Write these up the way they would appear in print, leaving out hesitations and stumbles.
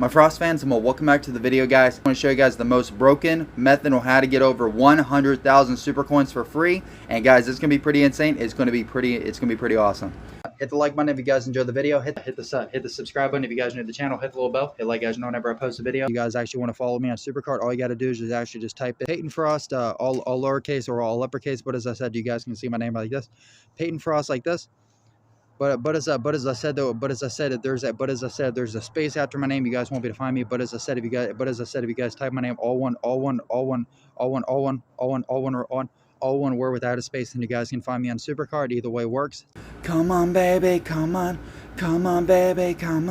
My Frost fans, and welcome back to the video, guys. I want to show you guys the most broken method on how to get over 100,000 super coins for free. And guys, it's gonna be pretty insane. It's gonna be pretty awesome. Hit the like button if you guys enjoyed the video. Hit the subscribe button if you guys are new to the channel. Hit the little bell. Hit like, guys know whenever I post a video. If you guys actually want to follow me on SuperCard, all you got to do is just type in PaytonFrost, all lowercase or all uppercase. But as I said, you guys can see my name like this, PaytonFrost, like this. But as I said, there's a space after my name. You guys won't be able to find me. But as I said, if you guys type my name all one word without a space, then you guys can find me on SuperCard. Either way works. Come on, baby, come on, baby, come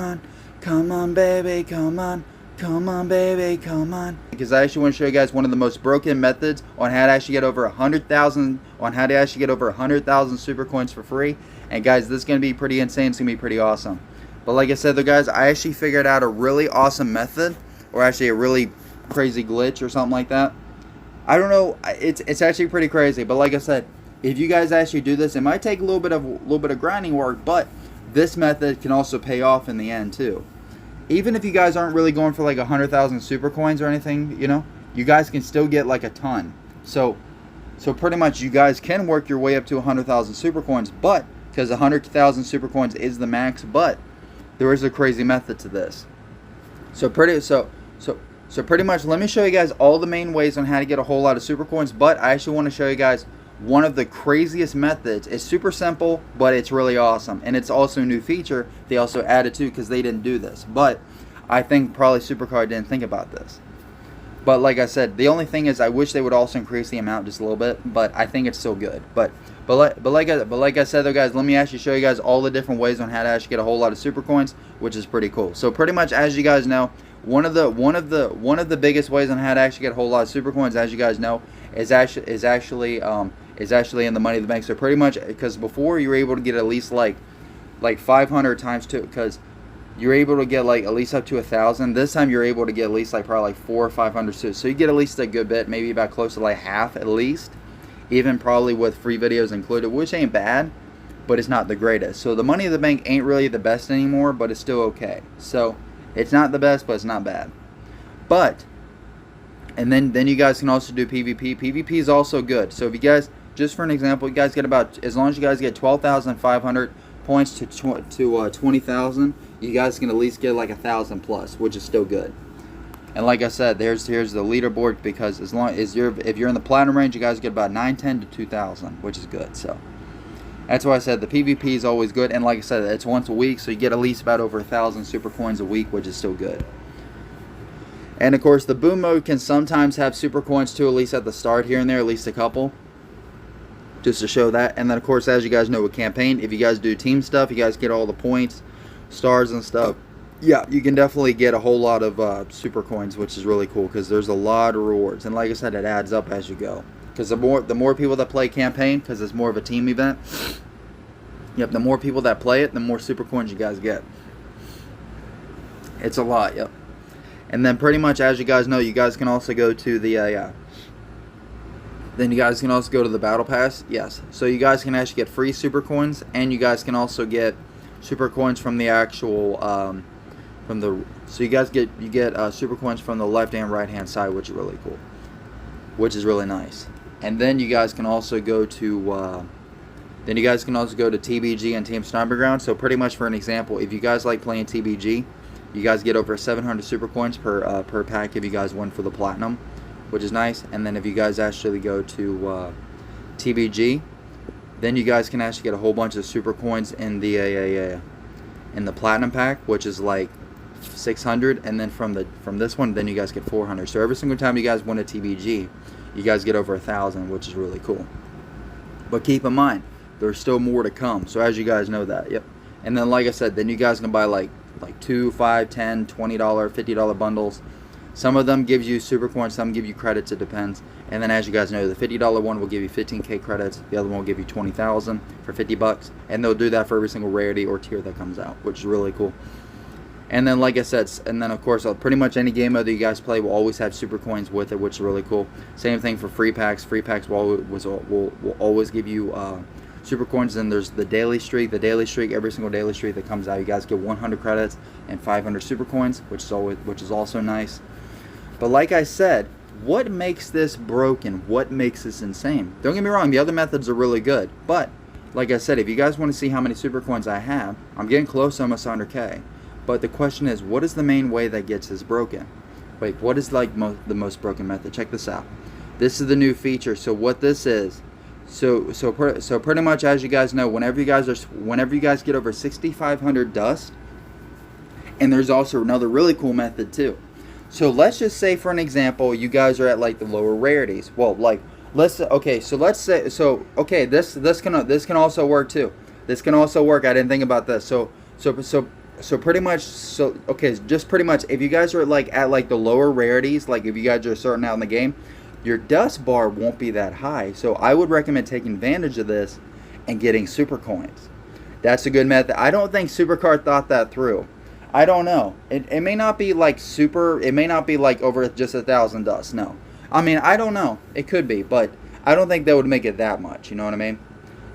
on, baby, come on. Come on, baby, come on. Because I actually want to show you guys one of the most broken methods on how to actually get over 100,000 super coins for free. And guys, this is going to be pretty insane. It's going to be pretty awesome. But like I said though, guys, I actually figured out a really awesome method, or actually a really crazy glitch or something like that. I don't know. It's actually pretty crazy. But like I said, if you guys actually do this, it might take a little bit of grinding work, but this method can also pay off in the end too. Even if you guys aren't really going for like 100,000 super coins or anything, you know, you guys can still get like a ton. So pretty much you guys can work your way up to 100,000 super coins, but because 100,000 super coins is the max, but there is a crazy method to this. So pretty much, let me show you guys all the main ways on how to get a whole lot of super coins, but I actually want to show you guys one of the craziest methods. It's super simple, but it's really awesome, and it's also a new feature they also added too, because they didn't do this. But I think probably SuperCard didn't think about this. But like I said, the only thing is I wish they would also increase the amount just a little bit, but I think it's still good. But like I said though, guys, let me actually show you guys all the different ways on how to actually get a whole lot of super coins, which is pretty cool. So pretty much, as you guys know, one of the biggest ways on how to actually get a whole lot of super coins, as you guys know, is actually in the Money in the Bank. So pretty much, because before you were able to get at least like 500 times 2, because you're able to get like at least up to 1,000. This time you're able to get at least like probably like 400 or 500 too. So you get at least a good bit, maybe about close to like half at least, even probably with free videos included, which ain't bad, but it's not the greatest. So the Money in the Bank ain't really the best anymore, but it's still okay. So it's not the best, but it's not bad. But and then you guys can also do PvP. PvP is also good. So if you guys, just for an example, you guys get about, as long as you guys get 12,500 points to 20,000, you guys can at least get like 1,000 plus, which is still good. And like I said, here's the leaderboard, because as long as if you're in the platinum range, you guys get about 910 to 2,000, which is good. So that's why I said the PvP is always good. And like I said, it's once a week, so you get at least about over 1,000 super coins a week, which is still good. And of course, the boom mode can sometimes have super coins too, at least at the start here and there, at least a couple, just to show that. And then of course, as you guys know with campaign, if you guys do team stuff, you guys get all the points, stars and stuff. Yeah, you can definitely get a whole lot of super coins, which is really cool, because there's a lot of rewards. And like I said, it adds up as you go, because the more people that play campaign, because it's more of a team event, yep, the more people that play it, the more super coins you guys get. It's a lot, yep. And then pretty much, as you guys know, you guys can also go to the then you guys can also go to the battle pass. Yes, so you guys can actually get free super coins, and you guys can also get super coins from the actual so you guys get super coins from the left and right hand side, which is really cool, which is really nice. And then you guys can also go to TBG and Team Sniper Ground. So pretty much, for an example, if you guys like playing TBG, you guys get over 700 super coins per pack if you guys win for the platinum, which is nice. And then if you guys actually go to TBG, then you guys can actually get a whole bunch of super coins in the platinum pack, which is like 600. And then from this one, then you guys get 400. So every single time you guys win a TBG, you guys get over 1,000, which is really cool. But keep in mind, there's still more to come. So as you guys know that, yep. And then like I said, then you guys can buy like 2, 5, 10, $20, $50 bundles. Some of them gives you super coins, some give you credits, it depends. And then as you guys know, the $50 one will give you 15k credits, the other one will give you 20,000 for 50 bucks, and they'll do that for every single rarity or tier that comes out, which is really cool. And then like I said, and then of course pretty much any game mode that you guys play will always have super coins with it, which is really cool. Same thing for free packs. Free packs will always give you super coins. Then there's the daily streak. The daily streak, every single daily streak that comes out, you guys get 100 credits and 500 super coins, which is also nice. But like I said, what makes this broken? What makes this insane? Don't get me wrong, the other methods are really good, but like I said, if you guys want to see how many super coins I have, I'm getting close to almost 100K. But the question is, what is the main way that gets this broken? Wait, what is like the most broken method? Check this out. This is the new feature. So what this is, so pretty much, as you guys know, whenever you guys get over 6,500 dust, and there's also another really cool method too. So let's just say, for an example, you guys are at like the lower rarities. Well, like this can also work too. This can also work. I didn't think about this. So pretty much, just pretty much, if you guys are at the lower rarities, like if you guys are starting out in the game, your dust bar won't be that high. So I would recommend taking advantage of this and getting super coins. That's a good method. I don't think SuperCard thought that through. I don't know. It may not be like super. It may not be like over just 1,000 dust. No, I mean, I don't know. It could be, but I don't think that would make it that much. You know what I mean?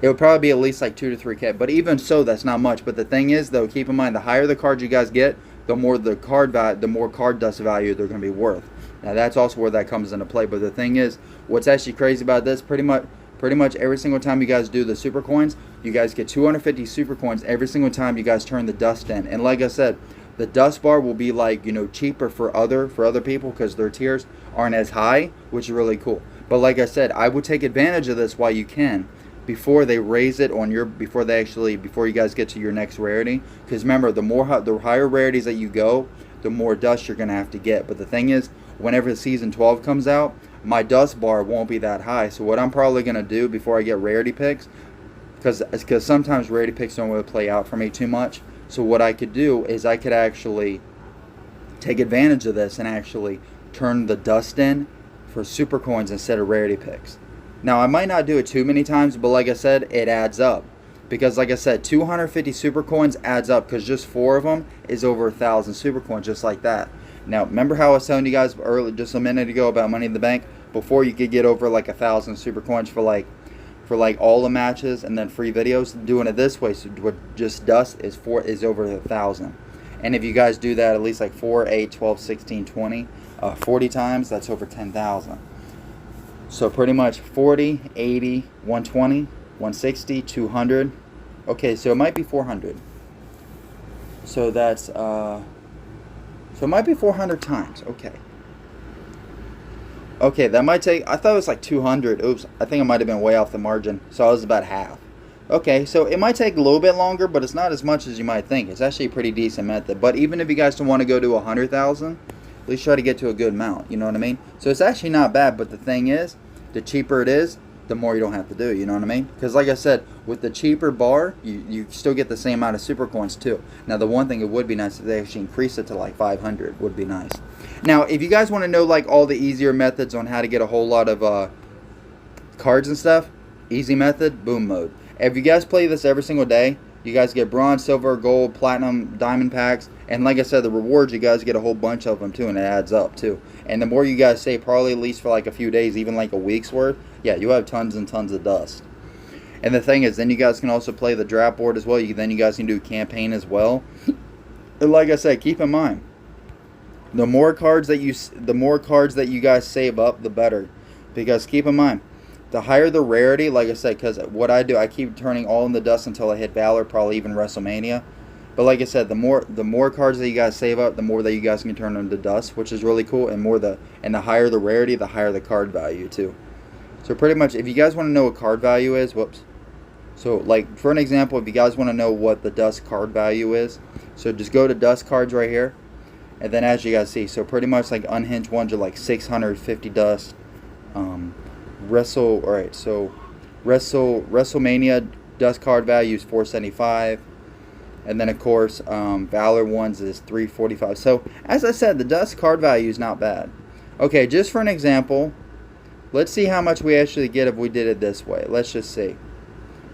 It would probably be at least like 2 to 3K. But even so, that's not much. But the thing is, though, keep in mind, the higher the cards you guys get, the more card dust value they're going to be worth. Now that's also where that comes into play. But the thing is, what's actually crazy about this, pretty much every single time you guys do the super coins, you guys get 250 super coins every single time you guys turn the dust in. And like I said, the dust bar will be like, cheaper for other people because their tiers aren't as high, which is really cool. But like I said, I would take advantage of this while you can, before they raise it on your, before you guys get to your next rarity. Because remember, the higher rarities that you go, the more dust you're gonna have to get. But the thing is, whenever season 12 comes out, my dust bar won't be that high. So what I'm probably gonna do before I get rarity picks, because sometimes rarity picks don't really play out for me too much. So what I could do is I could actually take advantage of this and actually turn the dust in for super coins instead of rarity picks. Now, I might not do it too many times, but like I said, it adds up. Because like I said, 250 super coins adds up, because just 4 of them is over 1,000 super coins, just like that. Now, remember how I was telling you guys earlier, just a minute ago, about Money in the Bank? Before, you could get over like 1,000 super coins for all the matches and then free videos. Doing it this way, so with just dust, is over 1,000. And if you guys do that at least like 4, 8, 12, 16, 20, 40 times, that's over 10,000. So pretty much 40, 80, 120, 160, 200. Okay, so it might be 400. So that's so it might be 400 times. Okay, that might take, I thought it was like 200. Oops, I think I might have been way off the margin. So I was about half. Okay, so it might take a little bit longer, but it's not as much as you might think. It's actually a pretty decent method. But even if you guys don't want to go to 100,000, at least try to get to a good amount. You know what I mean? So it's actually not bad. But the thing is, the cheaper it is, the more you don't have to do. You know what I mean? Because like I said, with the cheaper bar, you still get the same amount of super coins too. Now the one thing, it would be nice if they actually increase it to like 500. Would be nice. Now, if you guys want to know like all the easier methods on how to get a whole lot of cards and stuff, easy method, boom mode. If you guys play this every single day, you guys get bronze, silver, gold, platinum, diamond packs. And like I said, the rewards, you guys get a whole bunch of them too, and it adds up too. And the more you guys save, probably at least for like a few days, even like a week's worth, yeah, you have tons and tons of dust. And the thing is, then you guys can also play the draft board as well. Then you guys can do campaign as well. And like I said, keep in mind, the more cards that you guys save up, the better. Because keep in mind, the higher the rarity, like I said, because what I do, I keep turning all in the dust until I hit Valor, probably even WrestleMania. But like I said, the more cards that you guys save up, the more that you guys can turn into dust, which is really cool. And the higher the rarity, the higher the card value too. So pretty much, if you guys want to know what card value is, so like for an example, if you guys want to know what the dust card value is, so just go to dust cards right here, and then as you guys see, so pretty much like unhinged ones are like 650 dust. WrestleMania dust card value is 475. And then of course, Valor ones is 345. So as I said, the dust card value is not bad. Okay, just for an example, let's see how much we actually get if we did it this way. Let's just see.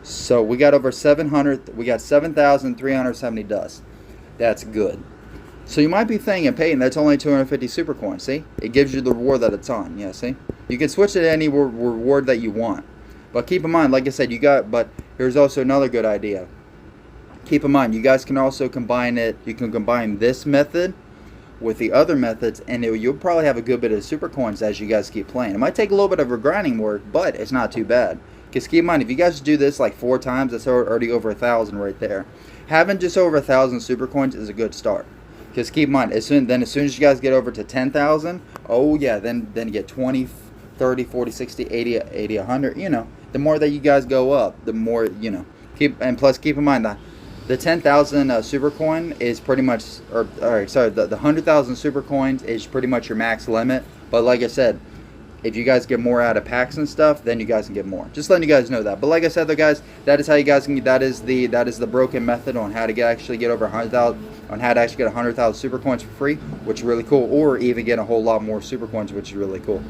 So we got over 700. We got 7,370 dust. That's good. So you might be thinking, Peyton, that's only 250 super coins. See, it gives you the reward that it's on. Yeah, see, you can switch it to any reward that you want. But keep in mind, like I said, but here's also another good idea. Keep in mind, you guys can also combine it. You can combine this method with the other methods, and you'll probably have a good bit of super coins as you guys keep playing. It might take a little bit of a grinding work, but it's not too bad. Because keep in mind, if you guys do this like 4 times, that's already over 1,000 right there. Having just over 1,000 super coins is a good start. Because keep in mind, as soon as you guys get over to 10,000, oh yeah, then you get 20, 30, 40, 60, 80, 100. You know, the more that you guys go up, the more, you know. Plus keep in mind that the 10,000 super coin is pretty much, the 100,000 super coins is pretty much your max limit. But like I said, if you guys get more out of packs and stuff, then you guys can get more. Just letting you guys know that. But like I said, though, guys, that is how you guys can. That is the broken method on how to actually get over 100,000, on how to actually get 100,000 super coins for free, which is really cool, or even get a whole lot more super coins, which is really cool.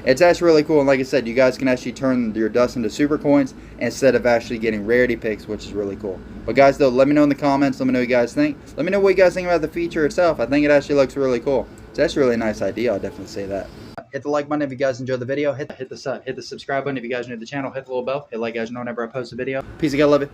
It's actually really cool, and like I said, you guys can actually turn your dust into super coins instead of actually getting rarity picks, which is really cool. But guys, though, let me know in the comments. Let me know what you guys think. Let me know what you guys think about the feature itself. I think it actually looks really cool. So that's a really nice idea. I'll definitely say that. Hit the like button if you guys enjoyed the video. Hit the subscribe button if you guys are new to the channel. Hit the little bell. Hit like guys know whenever I post a video. Peace, I gotta love it.